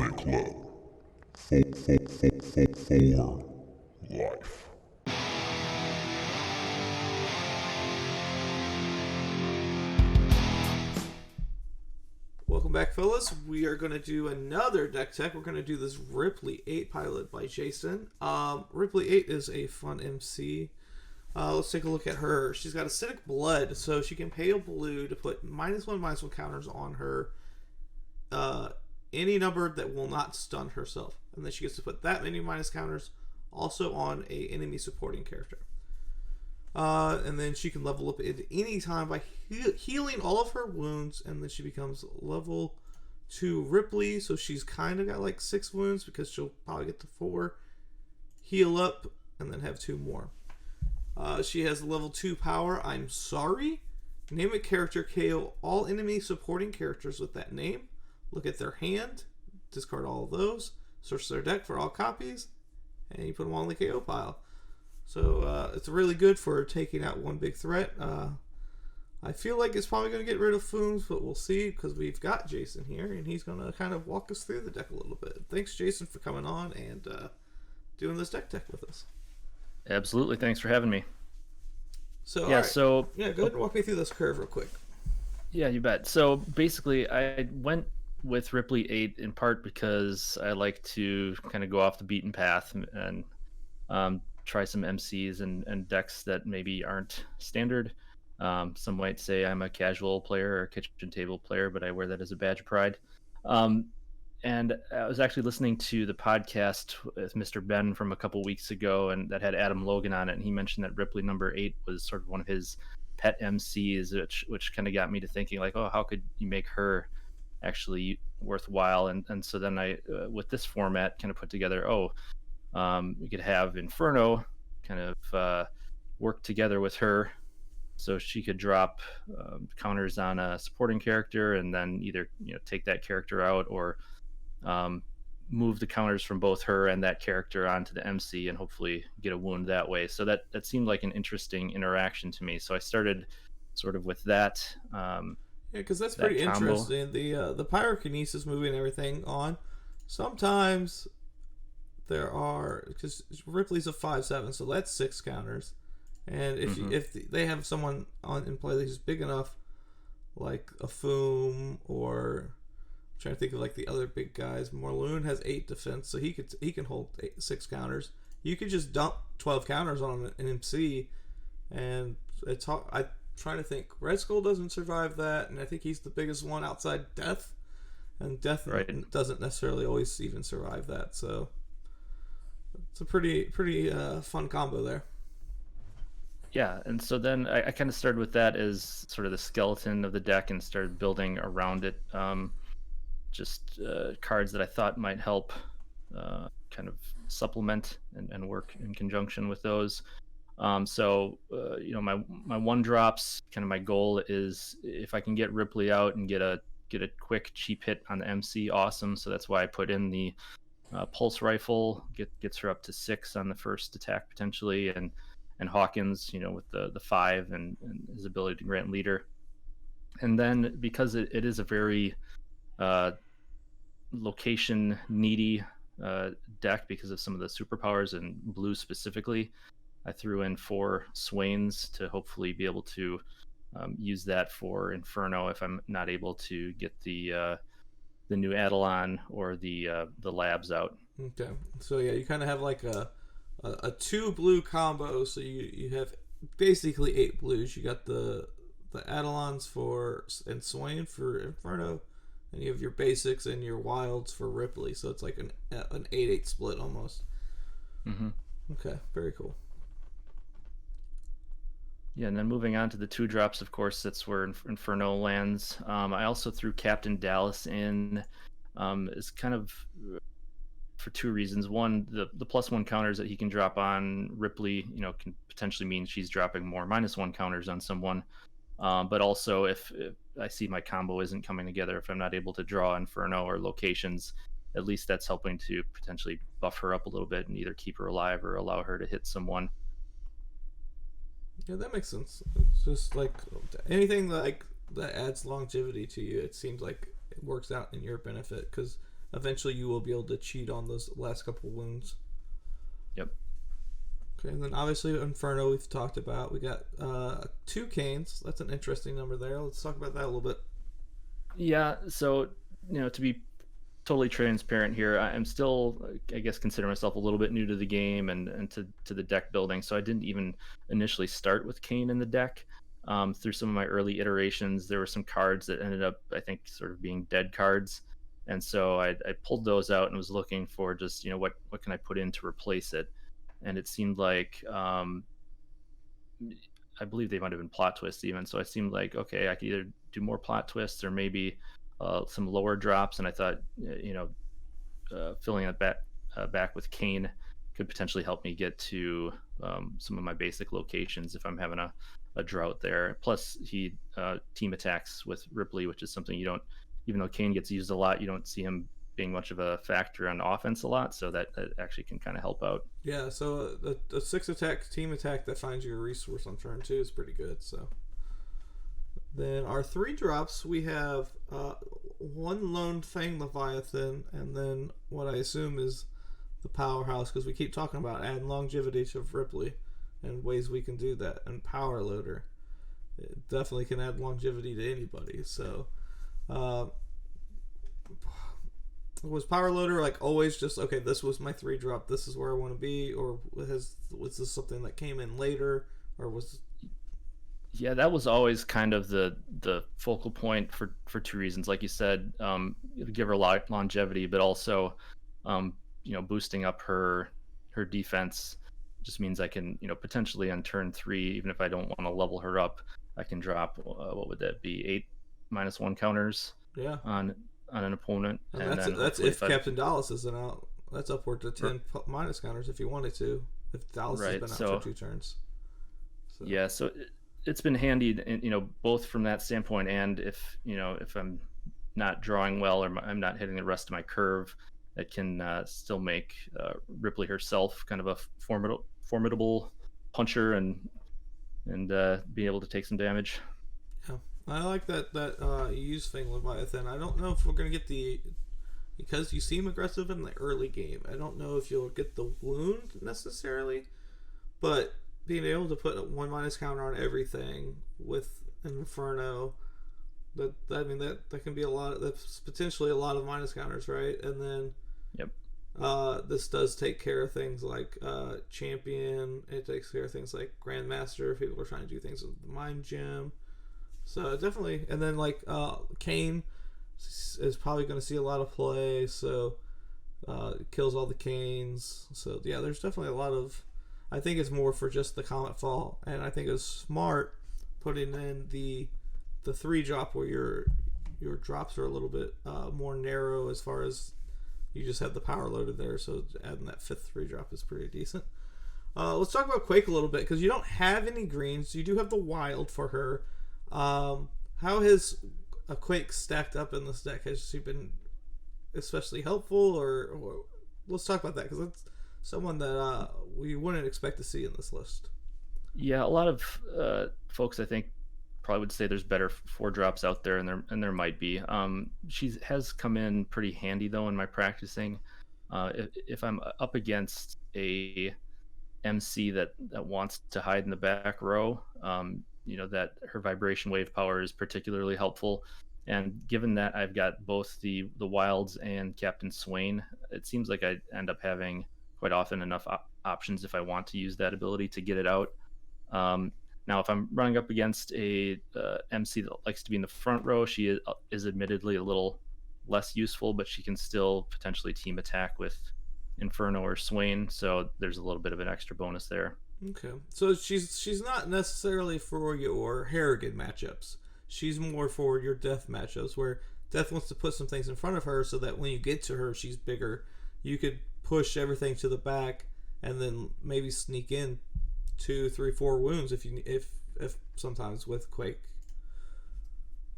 Ultimate Club. For life. Welcome back, fellas. We are going to do another deck tech. We're going to do this Ripley 8 pilot by Jason. Ripley 8 is a fun MC. Let's take a look at her. She's got acidic blood, so she can pay a blue to put -1/-1 counters on her. Any number that will not stun herself. And then she gets to put that many minus counters also on a enemy supporting character. And then she can level up at any time by healing all of her wounds, and then she becomes level 2 Ripley, so she's kind of got like 6 wounds because she'll probably get to 4, heal up, and then have 2 more. She has level 2 power, I'm sorry. Name a character, KO all enemy supporting characters with that name. Look at their hand, discard all of those, search their deck for all copies, and you put them all in the KO pile. So it's really good for taking out one big threat. I feel like it's probably going to get rid of Fooms, but we'll see because we've got Jason here, and he's going to kind of walk us through the deck a little bit. Thanks, Jason, for coming on and doing this deck tech with us. Absolutely. Thanks for having me. So yeah, right. so go ahead and walk me through this curve real quick. Yeah, you bet. So basically, I went with Ripley 8 in part because I like to kind of go off the beaten path and try some MCs and decks that maybe aren't standard. Some might say I'm a casual player or a kitchen table player, but I wear that as a badge of pride. And I was actually listening to the podcast with Mr. Ben from a couple weeks ago, and that had Adam Logan on it, and he mentioned that Ripley number 8 was sort of one of his pet MCs, which kind of got me to thinking, like, oh, how could you make her actually worthwhile? And so then I, with this format, kind of put together, we could have Inferno kind of work together with her, so she could drop counters on a supporting character, and then either take that character out or move the counters from both her and that character onto the MC and hopefully get a wound that way. So that seemed like an interesting interaction to me. So I started sort of with that. Yeah, because that's pretty interesting. The Pyrokinesis moving and everything on. Sometimes there are, because Ripley's a 5/7, so that's 6 counters. And if they have someone in play that's big enough, like a Foom or I'm trying to think of like the other big guys. Morloon has 8 defense, so he can hold 6 counters. You could just dump 12 counters on an MC, and it's hard. I'm trying to think. Red Skull doesn't survive that, and I think he's the biggest one outside Death, and Death doesn't necessarily always even survive that. So it's a pretty fun combo there. Yeah, and so then I kind of started with that as sort of the skeleton of the deck and started building around it. Just cards that I thought might help kind of supplement and work in conjunction with those. My 1-drops, kind of my goal is if I can get Ripley out and get a quick cheap hit on the MC, awesome. So that's why I put in the pulse rifle, gets her up to 6 on the first attack potentially, and Hawkins, with the 5 and his ability to grant leader. And then because it is a very location needy deck because of some of the superpowers and blue specifically, I threw in 4 Swains to hopefully be able to use that for Inferno if I'm not able to get the new Adelon or the labs out. Okay, so yeah, you kind of have like a 2 blue combo, so you have basically 8 blues. You got the Adelons and Swain for Inferno, and you have your basics and your wilds for Ripley, so it's like an 8-8 split almost. Mm-hmm. Okay, very cool. Yeah, and then moving on to the 2-drops, of course, that's where Inferno lands. I also threw Captain Dallas in as kind of for 2 reasons. One, the +1 counters that he can drop on Ripley, can potentially mean she's dropping more -1 counters on someone. But also, if I see my combo isn't coming together, if I'm not able to draw Inferno or locations, at least that's helping to potentially buff her up a little bit and either keep her alive or allow her to hit someone. Yeah, that makes sense. It's just like anything that adds longevity to you, it seems like it works out in your benefit, because eventually you will be able to cheat on those last couple wounds. Yep. Okay, and then obviously Inferno we've talked about. We got 2 canes. That's an interesting number there. Let's talk about that a little bit. Yeah, so to be totally transparent here, I'm still, I guess, consider myself a little bit new to the game and to the deck building. So I didn't even initially start with Kane in the deck. Through some of my early iterations, there were some cards that ended up, I think, sort of being dead cards, and so I pulled those out and was looking for just what can I put in to replace it, and it seemed like I believe they might have been plot twists even. So it seemed like, okay, I could either do more plot twists or maybe some lower drops. And I thought, filling it back with Kane could potentially help me get to some of my basic locations if I'm having a drought there. Plus, he team attacks with Ripley, which is something you don't, even though Kane gets used a lot, you don't see him being much of a factor on offense a lot, so that actually can kind of help out. Yeah, so the 6 attack team attack that finds you a resource on turn 2 is pretty good. So then our 3 drops, we have 1 lone Fang Leviathan, and then what I assume is the powerhouse, because we keep talking about adding longevity to Ripley and ways we can do that, and Power Loader. It definitely can add longevity to anybody. So was Power Loader like always just, okay, this was my 3 drop, this is where I want to be, or was this something that came in later, or was... Yeah, that was always kind of the focal point for 2 reasons. Like you said, give her a lot longevity, but also boosting up her defense just means I can potentially on turn 3, even if I don't want to level her up, I can drop what would that be, 8 -1 counters on an opponent, and that's if Captain Dallas isn't out. That's upward to 10 minus counters if you wanted to, if Dallas has been out for 2 turns. So. Yeah, so it's been handy, both from that standpoint, and if I'm not drawing well or I'm not hitting the rest of my curve, it can still make Ripley herself kind of a formidable puncher and be able to take some damage. Yeah, I like that you use Fang Leviathan. I don't know if we're gonna get because you seem aggressive in the early game. I don't know if you'll get the wound necessarily, but being able to put a 1- counter on everything with an Inferno, that can be a lot. That's potentially a lot of minus counters, right? And then, yep. This does take care of things like Champion. It takes care of things like Grandmaster if people are trying to do things with the Mind Gem. So definitely, and then like Kane is probably going to see a lot of play. So it kills all the Canes. So yeah, there's definitely a lot of. I think it's more for just the Comet Fall, and I think it's smart putting in the 3 drop where your drops are a little bit more narrow as far as you just have the power loaded there. So adding that 5th 3 drop is pretty decent. Let's talk about Quake a little bit, because you don't have any greens. You do have the wild for her. How has a Quake stacked up in this deck? Has she been especially helpful, or let's talk about that, because that's someone that we wouldn't expect to see in this list. Yeah, a lot of folks, I think, probably would say there's better 4 drops out there, and there might be. She has come in pretty handy though in my practicing. If I'm up against a MC that wants to hide in the back row, that her vibration wave power is particularly helpful. And given that I've got both the Wilds and Captain Swain, it seems like I end up having quite often enough options if I want to use that ability to get it out. Now, if I'm running up against a MC that likes to be in the front row, she is admittedly a little less useful, but she can still potentially team attack with Inferno or Swain, so there's a little bit of an extra bonus there. Okay, so she's not necessarily for your Harrigan matchups. She's more for your Death matchups, where Death wants to put some things in front of her so that when you get to her, she's bigger. You could push everything to the back and then maybe sneak in 2, 3, 4 wounds if sometimes with Quake.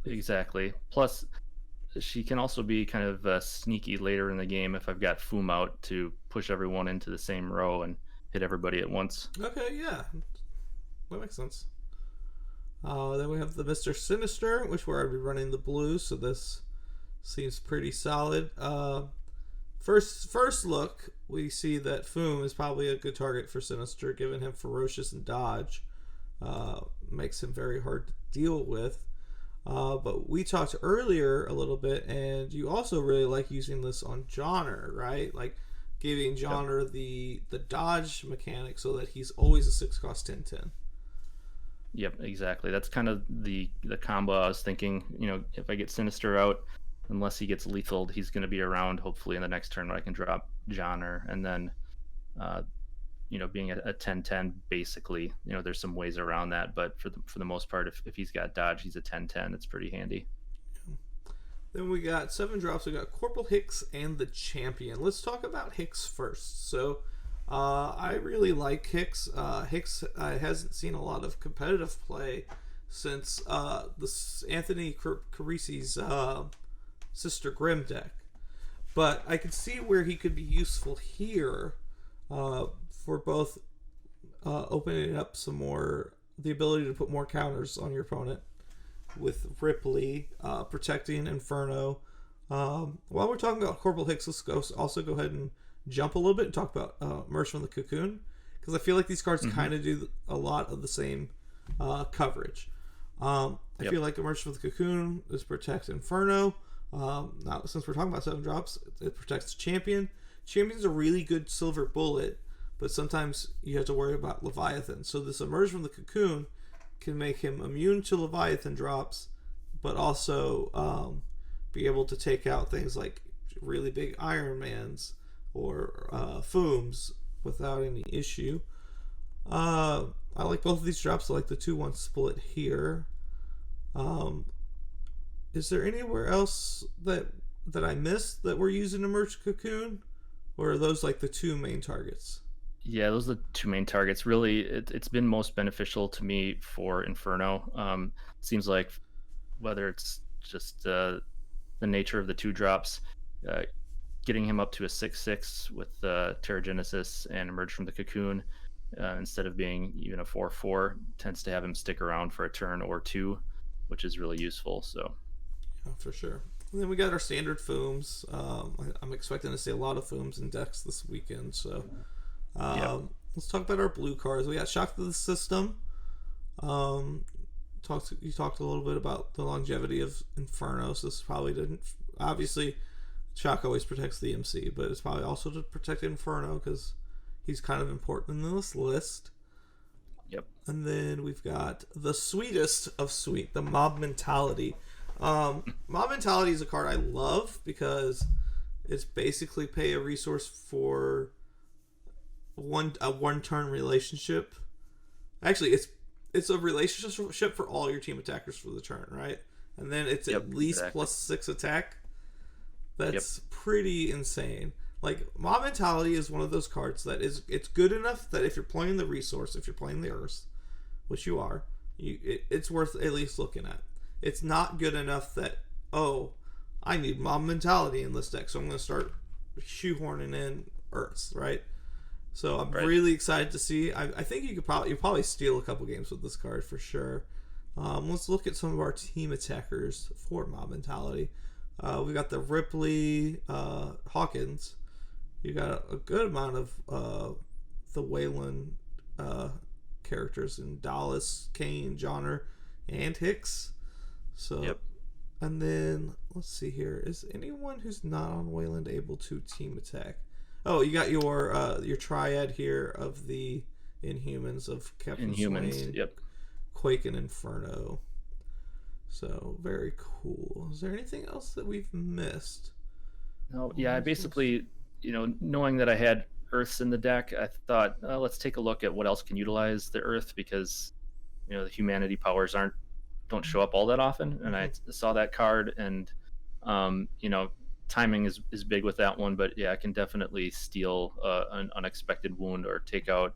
Exactly. Plus, she can also be kind of sneaky later in the game if I've got Foom out to push everyone into the same row and hit everybody at once. Okay, yeah, that makes sense. Then we have the Mr. Sinister, which we're already running the blue, so this seems pretty solid. first look, we see that Foom is probably a good target for Sinister, given him ferocious and dodge. Makes him very hard to deal with. But we talked earlier a little bit, and you also really like using this on Johnner, right? Like giving Johnner the dodge mechanic so that he's always a 6-cost 10/10. Yep, exactly. That's kind of the combo I was thinking. If I get Sinister out, unless he gets lethal, he's going to be around. Hopefully, in the next turn, I can drop Johnner, and then, being a 10/10, basically, there's some ways around that. But for the most part, if he's got dodge, he's a 10/10. It's pretty handy. Then we got 7 drops. We got Corporal Hicks and the Champion. Let's talk about Hicks first. So, I really like Hicks. Hicks hasn't seen a lot of competitive play since Anthony Carisi's Sister Grimm deck. But I can see where he could be useful here for both opening up some more, the ability to put more counters on your opponent with Ripley, protecting Inferno. While we're talking about Corporal Hicks, let's also go ahead and jump a little bit and talk about Emerge from the Cocoon, because I feel like these cards kind of do a lot of the same coverage. I feel like Emerge from the Cocoon is protect Inferno. Now, since we're talking about 7 drops, it protects Champion. Champion's a really good silver bullet, but sometimes you have to worry about Leviathan. So this Emerge from the Cocoon can make him immune to Leviathan drops, but also be able to take out things like really big Iron Mans or Fooms without any issue. I like both of these drops. I like the 2-1 split here. Is there anywhere else that I missed that we're using Emerge Cocoon? Or are those like the 2 main targets? Yeah, those are the 2 main targets. Really, it's been most beneficial to me for Inferno. Seems like whether it's just the nature of the 2 drops, getting him up to a 6/6 with Pyrokinesis and Emerge from the Cocoon, instead of being even a 4/4, tends to have him stick around for a turn or 2, which is really useful. So, yeah, for sure. And then we got our standard Fooms. I'm expecting to see a lot of Fooms in decks this weekend. So, let's talk about our blue cards. We got Shock to the System. You talked a little bit about the longevity of Inferno. So this probably didn't. Obviously, Shock always protects the MC, but it's probably also to protect Inferno because he's kind of important in this list. Yep. And then we've got the sweetest of sweet, the Mob Mentality. Mob Mentality is a card I love because it's basically pay a resource for a one-turn relationship. Actually, it's a relationship for all your team attackers for the turn, right? And then it's at least +6 attack. That's pretty insane. Like, Mob Mentality is one of those cards that it's good enough that if you're playing the resource, if you're playing the Earth, which you are, it's worth at least looking at. It's not good enough that, I need Mob Mentality in this deck, so I'm going to start shoehorning in Earths, right? So I'm really excited to see. I think you'll probably steal a couple games with this card for sure. Let's look at some of our team attackers for Mob Mentality. We got the Ripley, Hawkins. You got a good amount of the Wayland characters in Dallas, Kane, Johnner, and Hicks. So, and then let's see here. Is anyone who's not on Wayland able to team attack? Oh, you got your triad here of the Inhumans of Captain Swain, Quake, and Inferno. So very cool. Is there anything else that we've missed? No, I basically, knowing that I had Earths in the deck, I thought, let's take a look at what else can utilize the Earth, because the humanity powers don't show up all that often. And I saw that card, and timing is big with that one. But I can definitely steal an unexpected wound or take out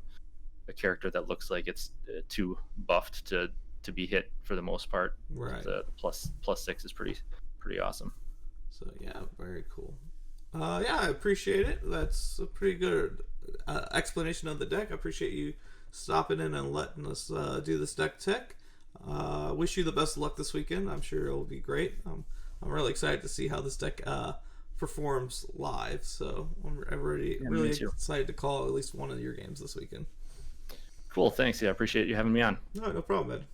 a character that looks like it's too buffed to be hit for the most part. Right. The +6 is pretty awesome. So very cool. I appreciate it. That's a pretty good explanation of the deck. I appreciate you stopping in and letting us do this deck tech. Wish you the best of luck this weekend. I'm sure it'll be great. I'm really excited to see how this deck performs live. So I'm really excited to call at least one of your games this weekend. Cool, thanks. Yeah, I appreciate you having me on. No problem, man.